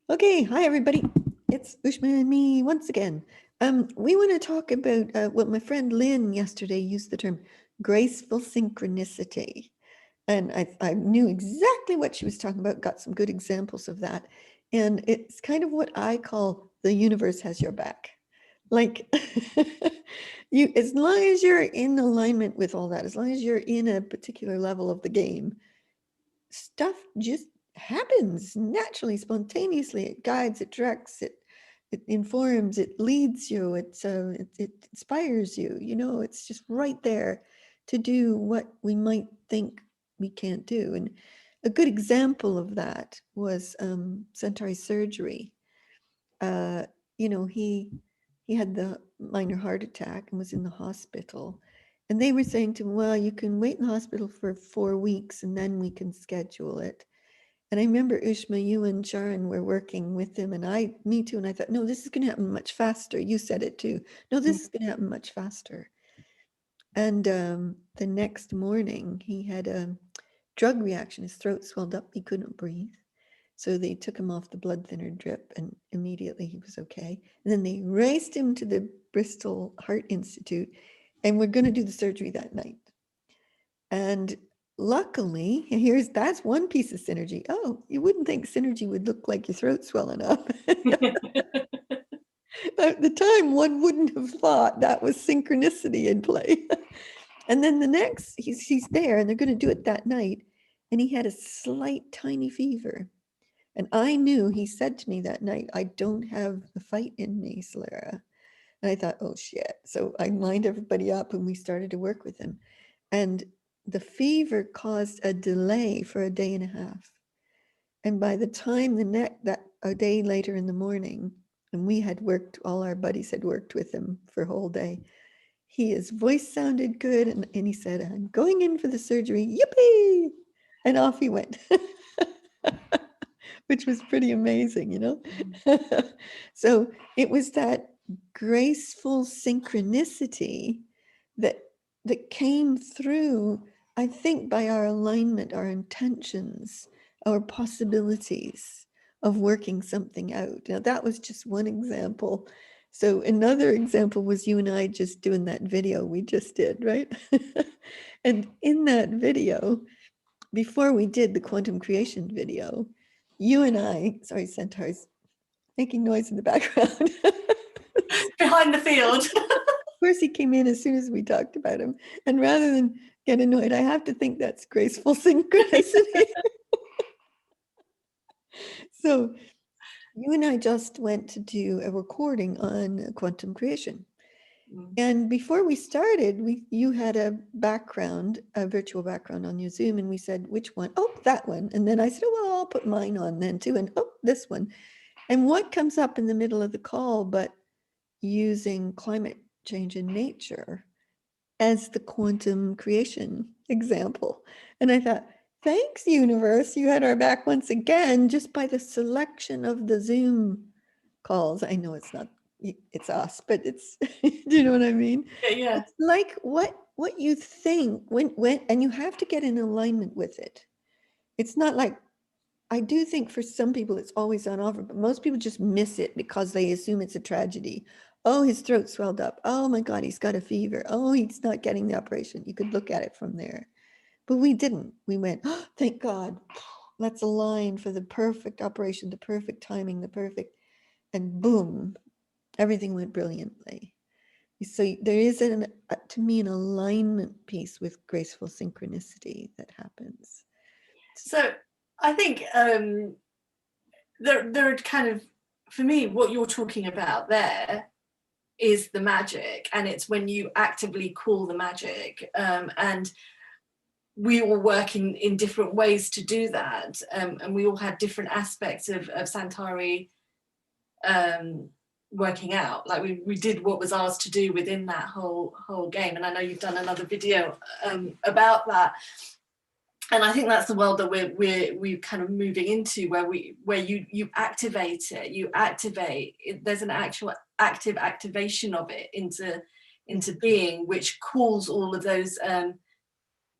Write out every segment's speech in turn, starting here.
Okay, hi everybody. It's Ushma and me once again. We want to talk about what my friend Lynn yesterday used the term graceful synchronicity. And I knew exactly what she was talking about, got some good examples of that. And it's kind of what I call the universe has your back. Like you, as long as you're in alignment with all that, as long as you're in a particular level of the game, stuff just happens naturally, spontaneously. It guides, it directs, it informs, it leads you, it inspires you. You know, it's just right there to do what we might think we can't do. And a good example of that was Centauri's surgery. Uh, you know, he had the minor heart attack and was in the hospital. And they were saying to him, well, you can wait in the hospital for 4 weeks and then we can schedule it. And I remember Ushma, you and Sharon were working with him, and me too. And I thought, no, this is going to happen much faster. You said it too. No, this is going to happen much faster. And the next morning, he had a drug reaction. His throat swelled up. He couldn't breathe. So they took him off the blood thinner drip, and immediately he was okay. And then they raced him to the Bristol Heart Institute, and we're going to do the surgery that night. And luckily, that's one piece of synergy. Oh, you wouldn't think synergy would look like your throat swelling up. At the time, one wouldn't have thought that was synchronicity in play. And then the next, he's there, and they're going to do it that night. And he had a slight, tiny fever. And I knew, he said to me that night, I don't have the fight in me, Soleira. And I thought, oh shit. So I lined everybody up and we started to work with him. And the fever caused a delay for a day and a half. And by the time that a day later in the morning, and we had worked, all our buddies had worked with him for a whole day, his voice sounded good. And he said, I'm going in for the surgery. Yippee! And off he went. Which was pretty amazing, you know? So it was that graceful synchronicity that that came through, I think, by our alignment, our intentions, our possibilities of working something out. Now that was just one example. So another example was you and I just doing that video we just did, right? And in that video, before we did the quantum creation video, you and I, sorry, Centaur's making noise in the background. Behind the field. Of course, he came in as soon as we talked about him. And rather than get annoyed, I have to think that's graceful synchronicity. So you and I just went to do a recording on quantum creation. And before we started, you had a background, a virtual background on your Zoom, and we said, which one? Oh, that one. And then I said, oh, well, I'll put mine on then too. And oh, this one. And what comes up in the middle of the call, but using climate change in nature as the quantum creation example. And I thought, thanks, universe. You had our back once again, just by the selection of the Zoom calls. I know it's not, it's us, but it's, do you know what I mean? Yeah. It's like what you think when, and you have to get in alignment with it. It's not like, I do think for some people it's always on offer, but most people just miss it because they assume it's a tragedy. Oh, his throat swelled up. Oh my God, he's got a fever. Oh, he's not getting the operation. You could look at it from there. But we didn't. We went, oh, thank God. Let's align for the perfect operation, the perfect timing, the perfect, and boom, everything went brilliantly. So there is, to me, an alignment piece with graceful synchronicity that happens. So I think there are kind of, for me, what you're talking about there is the magic, and it's when you actively call the magic. And we all work in different ways to do that, and we all had different aspects of Centauri working out. Like we did what was ours to do within that whole game, and I know you've done another video about that. And I think that's the world that we're kind of moving into, where you activate it, there's an actual active activation of it into being, which calls all of those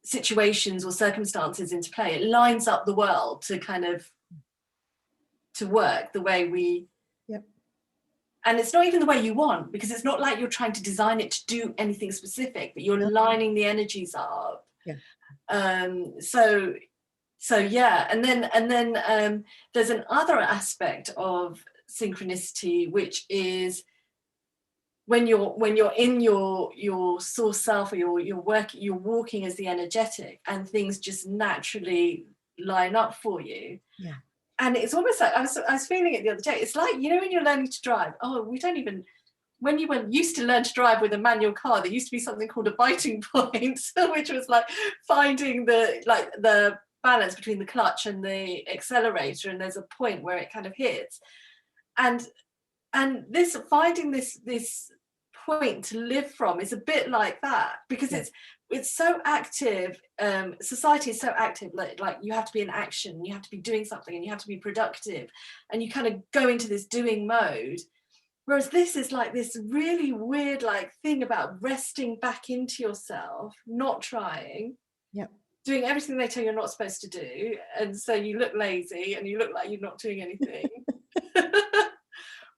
situations or circumstances into play. It lines up the world to kind of to work the way we, Yep. and it's not even the way you want, because it's not like you're trying to design it to do anything specific, but you're No. lining the energies up. Yeah. So yeah, and then there's another aspect of synchronicity, which is when you're in your source self, or you're walking as the energetic, and things just naturally line up for you. Yeah. And it's almost like I was feeling it the other day. It's like, you know, when you're learning to drive. Oh, we don't even. When you used to learn to drive with a manual car, there used to be something called a biting point, which was like finding the balance between the clutch and the accelerator, and there's a point where it kind of hits. And this finding this point to live from is a bit like that, because it's so active. Society is so active, like you have to be in action, you have to be doing something, and you have to be productive, and you kind of go into this doing mode. Whereas this is like this really weird like thing about resting back into yourself, not trying, doing everything they tell you you're not supposed to do, and so you look lazy and you look like you're not doing anything.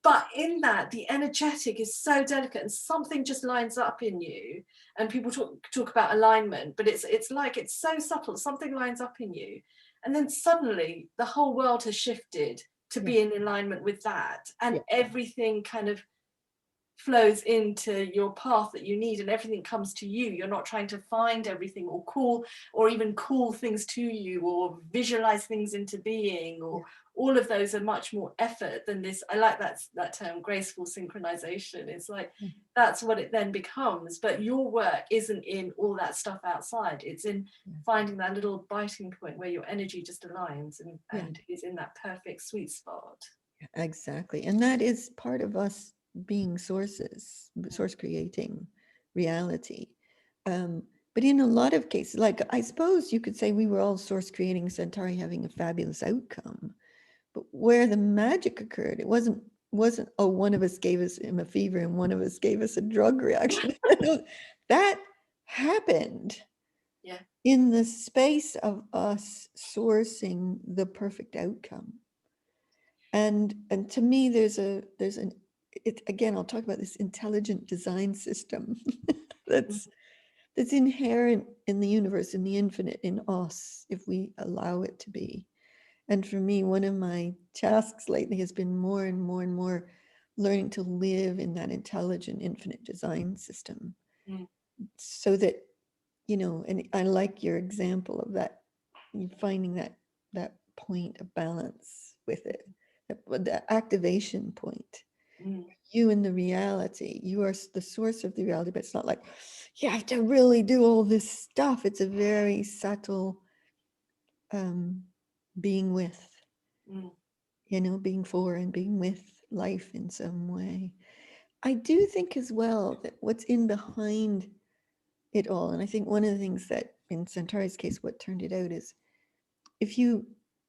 But in that, the energetic is so delicate, and something just lines up in you. And people talk about alignment, but it's like, it's so subtle. Something lines up in you, and then suddenly the whole world has shifted to be in alignment with that, and everything kind of flows into your path that you need, and everything comes to you. You're not trying to find everything or call things to you, or visualize things into being, or all of those are much more effort than this. I like that term, graceful synchronization. It's like that's what it then becomes. But your work isn't in all that stuff outside. It's in finding that little biting point where your energy just aligns and is in that perfect sweet spot. Exactly. And that is part of us being source creating reality. But in a lot of cases, like I suppose you could say we were all source creating Centauri having a fabulous outcome. But where the magic occurred, it wasn't oh, one of us gave him a fever and one of us gave us a drug reaction. That happened in the space of us sourcing the perfect outcome. And to me, there's again, I'll talk about this intelligent design system that's inherent in the universe, in the infinite, in us, if we allow it to be. And for me, one of my tasks lately has been more and more and more learning to live in that intelligent, infinite design system. So that, you know, and I like your example of that, you finding that point of balance with it, the activation point. You in the reality, you are the source of the reality, but it's not like you have to really do all this stuff. It's a very subtle being with, you know, being for and being with life in some way. I do think as well that what's in behind it all, and I think one of the things that in Centauri's case, what turned it out is if you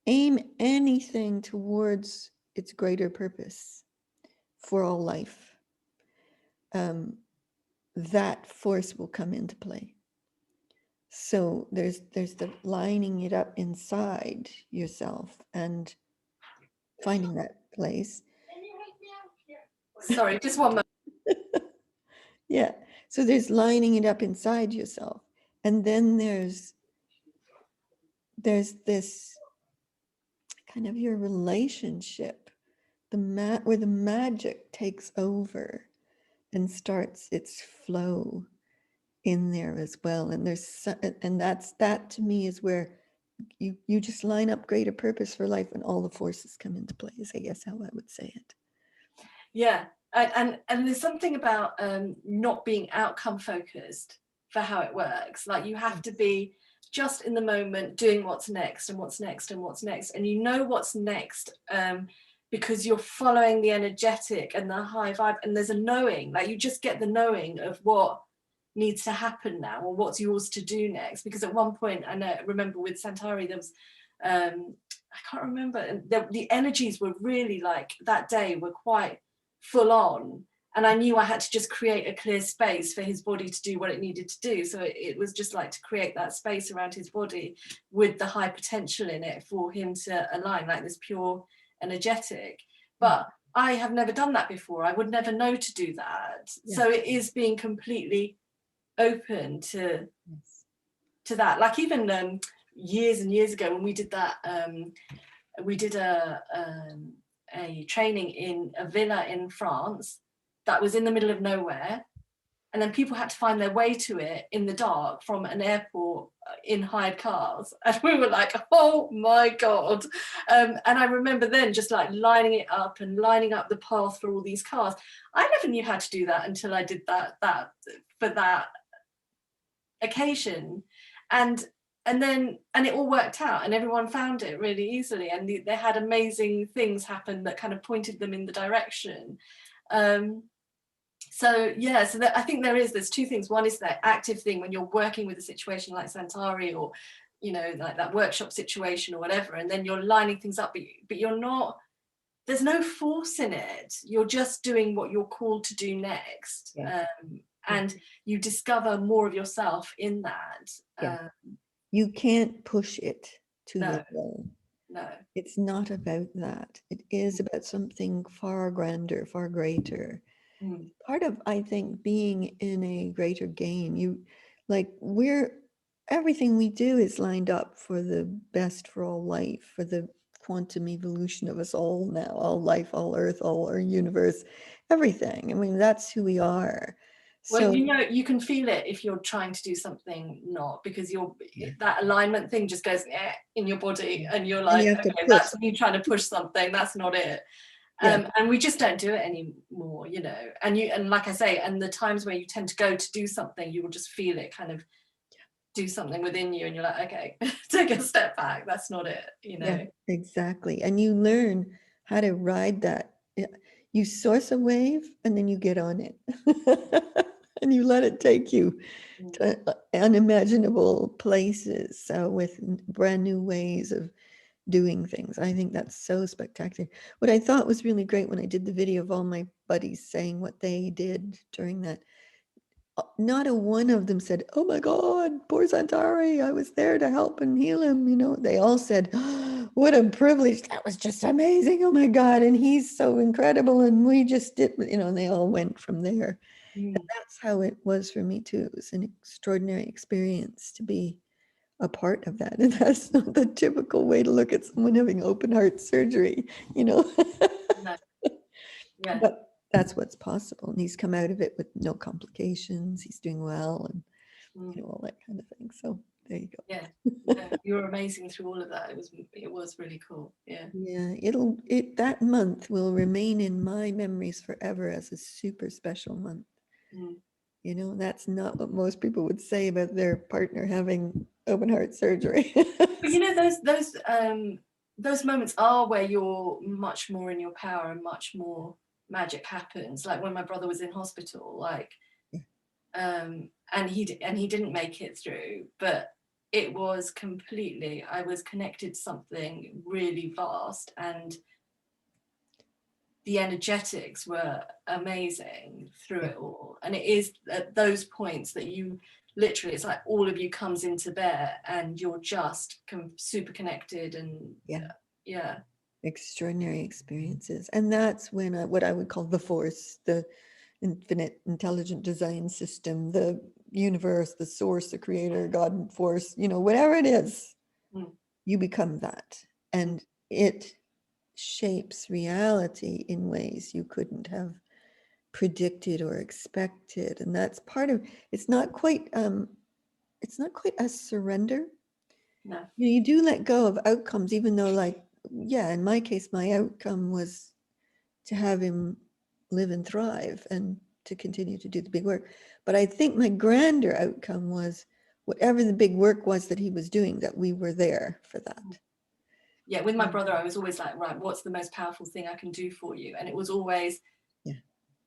aim anything towards its greater purpose for all life, that force will come into play. So there's the lining it up inside yourself and finding that place. Sorry, just one moment. Yeah. So there's lining it up inside yourself. And then there's this kind of your relationship, where the magic takes over and starts its flow in there as well. And that to me is where you just line up greater purpose for life and all the forces come into play, is I guess how I would say it. Yeah. And there's something about not being outcome focused for how it works. Like you have to be just in the moment doing what's next and what's next and what's next. And you know what's next because you're following the energetic and the high vibe, and there's a knowing, like you just get the knowing of what needs to happen now or what's yours to do next. Because at one point, I remember with Centauri, there was, I can't remember, and the energies were really like that day were quite full on, and I knew I had to just create a clear space for his body to do what it needed to do. So it was just like to create that space around his body with the high potential in it for him to align, like this pure energetic. But I have never done that before. I would never know to do that. So it is being completely open to that. Like even years and years ago when we did that, we did a training in a villa in France that was in the middle of nowhere, and then people had to find their way to it in the dark from an airport in hired cars, and we were like, oh my god. And I remember then just like lining it up and lining up the path for all these cars. I never knew how to do that until I did that for that occasion, and it all worked out, and everyone found it really easily, and they had amazing things happen that kind of pointed them in the direction. So I think there's two things. One is that active thing when you're working with a situation like Santari, or like that workshop situation or whatever, and then you're lining things up, but you're not, there's no force in it. You're just doing what you're called to do next. And you discover more of yourself in that. You can't push it to the goal. No. It's not about that. It is about something far grander, far greater. Part of, I think, being in a greater game, everything we do is lined up for the best for all life, for the quantum evolution of us all now, all life, all earth, all our universe, everything. I mean, that's who we are. Well, you can feel it if you're trying to do something not, because that alignment thing just goes in your body, and you're like, okay, that's me trying to push something, that's not it. And we just don't do it anymore, and like I say, and the times where you tend to go to do something, you will just feel it kind of do something within you, and you're like, okay, take a step back, that's not it, Yeah, exactly. And you learn how to ride that. You source a wave and then you get on it. And you let it take you to unimaginable places, with brand new ways of doing things. I think that's so spectacular. What I thought was really great when I did the video of all my buddies saying what they did during that, not a one of them said, oh my God, poor Santari, I was there to help and heal him. They all said, oh, what a privilege. That was just amazing. Oh my God. And he's so incredible. And we just did, and they all went from there. And that's how it was for me too. It was an extraordinary experience to be a part of that. And that's not the typical way to look at someone having open heart surgery, No. But that's what's possible. And he's come out of it with no complications. He's doing well, and all that kind of thing. So there you go. You were amazing through all of that. It was really cool. Yeah. That month will remain in my memories forever as a super special month. That's not what most people would say about their partner having open heart surgery. But those moments are where you're much more in your power and much more magic happens. Like when my brother was in hospital, and he didn't make it through, but it was completely, I was connected to something really vast, and the energetics were amazing through it all. And it is at those points that you literally, it's like all of you comes into bear, and you're just super connected. And extraordinary experiences. And that's when what I would call the force, the infinite intelligent design system, the universe, the source, the creator, God force, whatever it is, you become that. And it shapes reality in ways you couldn't have predicted or expected. And that's part of, it's not quite a surrender. No. You do let go of outcomes, even though in my case, my outcome was to have him live and thrive and to continue to do the big work. But I think my grander outcome was whatever the big work was that he was doing, that we were there for that. Yeah, with my brother, I was always like, right, what's the most powerful thing I can do for you? And it was always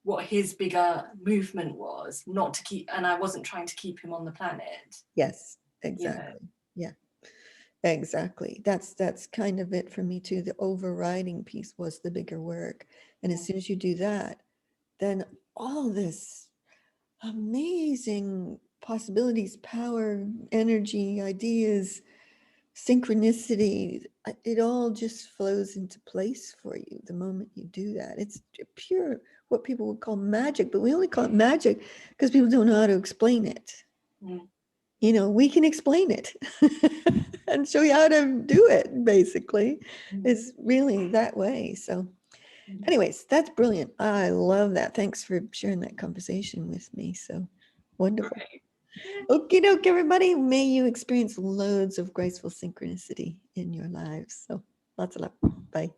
what his bigger movement was, not to keep, and I wasn't trying to keep him on the planet. Yes, exactly. Yeah, exactly. That's kind of it for me too. The overriding piece was the bigger work. And as soon as you do that, then all this amazing possibilities, power, energy, ideas synchronicity, it all just flows into place for you the moment you do that. It's pure, what people would call magic, but we only call it magic because people don't know how to explain it. Mm. You know, we can explain it and show you how to do it, basically. It's really that way. So, anyways, that's brilliant. I love that. Thanks for sharing that conversation with me. So wonderful. Great. Okie doke, everybody. May you experience loads of graceful synchronicity in your lives. So lots of love. Bye.